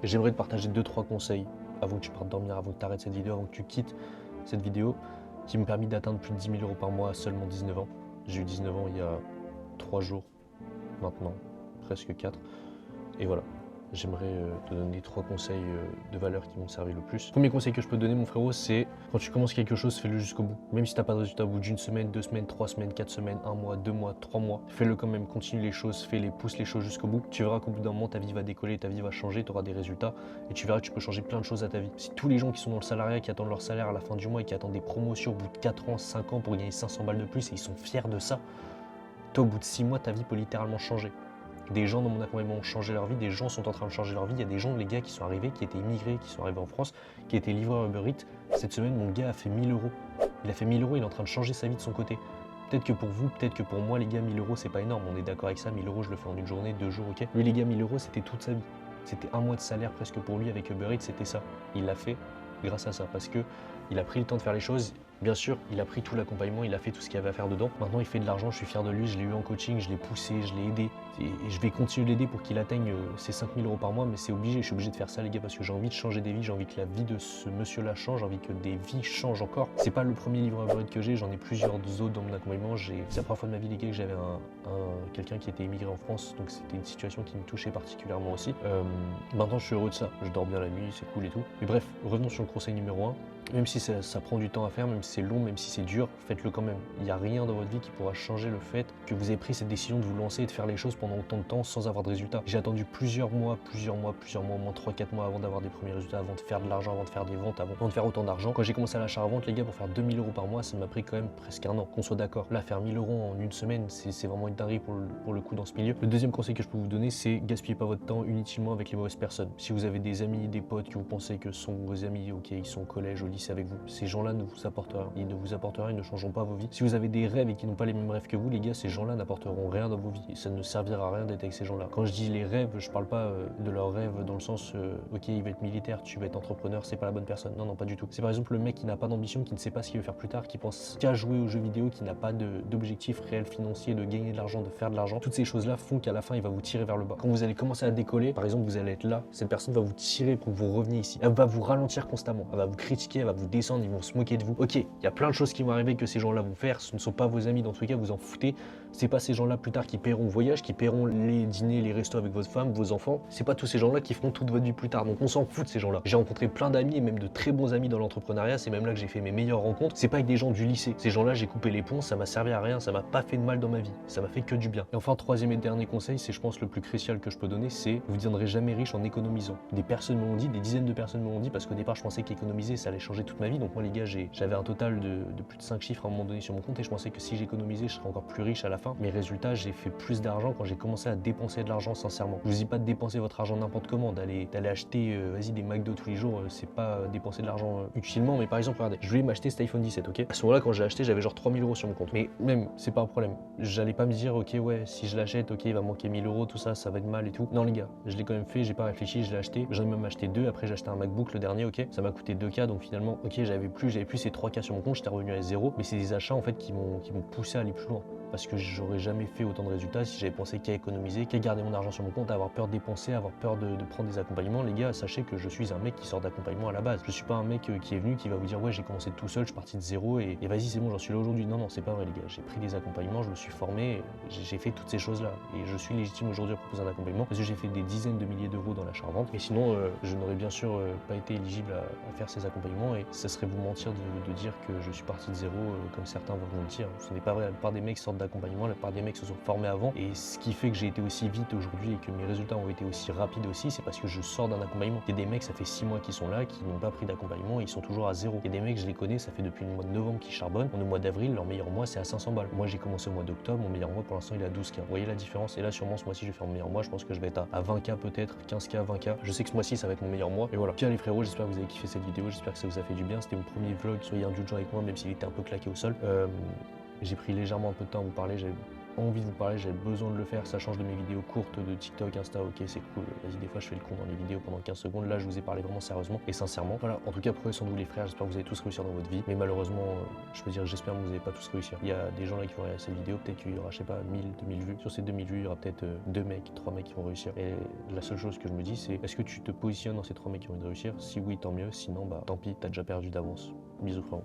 J'aimerais te partager 2-3 conseils avant que tu partes dormir, avant que tu arrêtes cette vidéo, avant que tu quittes cette vidéo, qui m'ont permis d'atteindre plus de 10 000 € par mois à seulement 19 ans. J'ai eu 19 ans il y a 3 jours maintenant, presque 4. Et voilà, j'aimerais te donner 3 conseils de valeur qui m'ont servi le plus. Premier conseil que je peux te donner, mon frérot, c'est quand tu commences quelque chose, fais-le jusqu'au bout. Même si tu n'as pas de résultat au bout d'une semaine, 2 semaines, 3 semaines, 4 semaines, 1 mois, 2 mois, 3 mois, fais-le quand même, continue les choses, fais-les, pousse les choses jusqu'au bout. Tu verras qu'au bout d'un moment, ta vie va décoller, ta vie va changer, tu auras des résultats et tu verras que tu peux changer plein de choses à ta vie. Si tous les gens qui sont dans le salariat, qui attendent leur salaire à la fin du mois et qui attendent des promotions au bout de 4 ans, 5 ans pour gagner 500 balles de plus et ils sont fiers de ça, toi, au bout de 6 mois, ta vie peut littéralement changer. Des gens dans mon accompagnement ont changé leur vie, des gens sont en train de changer leur vie. Il y a des gens, les gars, qui sont arrivés, qui étaient immigrés, qui sont arrivés en France, qui étaient livreurs Uber Eats. Cette semaine, mon gars a fait 1000 €. Il a fait 1000 €, il est en train de changer sa vie de son côté. Peut-être que pour vous, peut-être que pour moi, les gars, 1000 € c'est pas énorme. On est d'accord avec ça, 1000 € je le fais en une journée, 2 jours, ok. Lui, les gars, 1000 € c'était toute sa vie. C'était un mois de salaire presque pour lui avec Uber Eats, c'était ça. Il l'a fait grâce à ça, parce que il a pris le temps de faire les choses. Bien sûr, il a pris tout l'accompagnement, il a fait tout ce qu'il y avait à faire dedans. Maintenant, il fait de l'argent, je suis fier de lui, je l'ai eu en coaching, je l'ai poussé, je l'ai aidé. Et je vais continuer de l'aider pour qu'il atteigne ses 5000 € par mois, mais c'est obligé, je suis obligé de faire ça, les gars, parce que j'ai envie de changer des vies, j'ai envie que la vie de ce monsieur-là change, j'ai envie que des vies changent encore. C'est pas le premier livreur Uber Eats que j'ai, j'en ai plusieurs autres dans mon accompagnement. C'est la première fois de ma vie, les gars, que j'avais quelqu'un qui était immigré en France, donc c'était une situation qui me touchait particulièrement aussi. Maintenant, je suis heureux de ça, je dors bien la nuit, c'est cool et tout. Mais bref, revenons sur le conseil numéro 1. Même si ça prend du temps à faire, même si c'est long, même si c'est dur, faites-le quand même. Il n'y a rien dans votre vie qui pourra changer le fait que vous avez pris cette décision de vous lancer et de faire les choses pendant autant de temps sans avoir de résultats. J'ai attendu plusieurs mois, au moins 3-4 mois avant d'avoir des premiers résultats, avant de faire de l'argent, avant de faire des ventes, avant de faire autant d'argent. Quand j'ai commencé à l'achat-revente, les gars, pour faire 2000 € par mois, ça m'a pris quand même presque un an. Qu'on soit d'accord. Là, faire 1000 € en une semaine, c'est vraiment une dinguerie pour le coup dans ce milieu. Le deuxième conseil que je peux vous donner, c'est gaspillez pas votre temps inutilement avec les mauvaises personnes. Si vous avez des amis, des potes que vous pensez que sont vos amis, ok, ils sont au collège, au lycée avec vous, ces gens-là ne vous apportent rien. Ils ne vous apportent rien, ils ne changeront pas vos vies. Si vous avez des rêves et qui n'ont pas les mêmes rêves que vous, les gars, ces gens-là n'apporteront rien dans vos vies. Et ça ne servira à rien d'être avec ces gens-là. Quand je dis les rêves, je parle pas de leurs rêves dans le sens, ok, il va être militaire, tu vas être entrepreneur, c'est pas la bonne personne. Non, non, pas du tout. C'est par exemple le mec qui n'a pas d'ambition, qui ne sait pas ce qu'il veut faire plus tard, qui pense qu'à jouer aux jeux vidéo, qui n'a pas d'objectif réel financier, de gagner de l'argent, de faire de l'argent. Toutes ces choses-là font qu'à la fin, il va vous tirer vers le bas. Quand vous allez commencer à décoller, par exemple, vous allez être là, cette personne va vous tirer pour que vous reveniez ici. Elle va vous ralentir constamment, elle va vous critiquer, elle va vous descendre, ils vont se moquer de vous. Ok, il y a plein de choses qui vont arriver que ces gens-là vont faire, ce ne sont pas vos amis, dans tous les cas, vous en foutez. C'est pas ces gens-là plus tard qui paieront le voyage, qui paieront les dîners, les restos avec votre femme, vos enfants. C'est pas tous ces gens-là qui feront toute votre vie plus tard. Donc on s'en fout de ces gens-là. J'ai rencontré plein d'amis et même de très bons amis dans l'entrepreneuriat. C'est même là que j'ai fait mes meilleures rencontres. C'est pas avec des gens du lycée. Ces gens-là, j'ai coupé les ponts, ça m'a servi à rien, ça m'a pas fait de mal dans ma vie. Ça m'a fait que du bien. Et enfin, troisième et dernier conseil, c'est je pense le plus crucial que je peux donner, c'est vous ne deviendrez jamais riche en économisant. Des personnes me l'ont dit, des dizaines de personnes me l'ont dit, parce qu'au départ, je pensais qu'économiser, ça allait changer toute ma vie. Donc moi, les gars, j'avais un total de plus de 5 chiffres à un moment donné sur mon compte et je pensais que si j'économisais, je serais encore plus riche à la fin. Mes résultats, j'ai fait plus d'argent quand j'ai commencé à dépenser de l'argent sincèrement. Je vous dis pas de dépenser votre argent n'importe comment, d'aller acheter vas-y des McDo tous les jours, c'est pas dépenser de l'argent utilement, mais par exemple, regardez, je voulais m'acheter cet iPhone 17, ok. À ce moment-là, quand j'ai acheté, j'avais genre 3000 € sur mon compte. Mais même, c'est pas un problème. J'allais pas me dire, ok, ouais, si je l'achète, ok, il va manquer 1000 €, tout ça, ça va être mal et tout. Non, les gars, je l'ai quand même fait, j'ai pas réfléchi, je l'ai acheté. J'en ai même acheté deux. Après, j'ai acheté un MacBook le dernier, ok. Ça m'a coûté 2K, donc finalement, ok, j'avais plus ces 3K sur mon compte, j'étais revenu à zéro. Mais c'est des achats en fait qui m'ont poussé à aller plus loin. Parce que j'aurais jamais fait autant de résultats si j'avais pensé qu'à économiser, qu'à garder mon argent sur mon compte, à avoir peur de dépenser, avoir peur de prendre des accompagnements. Les gars, sachez que je suis un mec qui sort d'accompagnement à la base. Je suis pas un mec qui est venu, qui va vous dire ouais, j'ai commencé tout seul, je suis parti de zéro et vas-y, c'est bon, j'en suis là aujourd'hui. Non, non, c'est pas vrai, les gars. J'ai pris des accompagnements, je me suis formé, j'ai fait toutes ces choses-là. Et je suis légitime aujourd'hui à proposer un accompagnement parce que j'ai fait des dizaines de milliers d'euros dans l'achat-revente. Et sinon, je n'aurais bien sûr pas été éligible à faire ces accompagnements et ça serait vous mentir de dire que je suis parti de zéro comme certains vont vous le dire. Ce n'est pas vrai. La plupart des mecs sortent d'accompagnement, la plupart des mecs se sont formés avant et ce qui fait que j'ai été aussi vite aujourd'hui et que mes résultats ont été aussi rapides aussi, c'est parce que je sors d'un accompagnement. Il y a des mecs, ça fait 6 mois qu'ils sont là, qui n'ont pas pris d'accompagnement et ils sont toujours à zéro. Il y a des mecs, je les connais, ça fait depuis le mois de novembre qu'ils charbonnent. Au mois d'avril, leur meilleur mois, c'est à 500 balles. Moi, j'ai commencé au mois d'octobre, mon meilleur mois pour l'instant, il est à 12K. Vous voyez la différence? Et là, sûrement, ce mois-ci, je vais faire mon meilleur mois. Je pense que je vais être à 20K peut-être, 15K, 20K. Je sais que ce mois-ci, ça va être mon meilleur mois. Et voilà. Tiens les frérots, j'espère que vous avez kiffé cette vidéo, j'espère que ça vous a fait du bien. C'était mon premier vlog, soyez indulgents avec moi, même s'il était un peu claqué au sol. J'ai pris légèrement un peu de temps à vous parler, envie de vous parler, j'avais besoin de le faire, ça change de mes vidéos courtes de TikTok, Insta, ok c'est cool, vas-y des fois je fais le con dans les vidéos pendant 15 secondes, là je vous ai parlé vraiment sérieusement et sincèrement. Voilà, en tout cas prenez soin de vous les frères, j'espère que vous allez tous réussir dans votre vie, mais malheureusement, je peux dire j'espère que vous n'allez pas tous réussir. Il y a des gens là qui vont regarder cette vidéo, peut-être qu'il y aura, je sais pas, 1000, 2000 vues. Sur ces 2000 vues, il y aura peut-être 2 mecs, 3 mecs qui vont réussir. Et la seule chose que je me dis, c'est est-ce que tu te positionnes dans ces 3 mecs qui vont réussir? Si oui, tant mieux, sinon bah tant pis, t'as déjà perdu d'avance. Bisous frérot.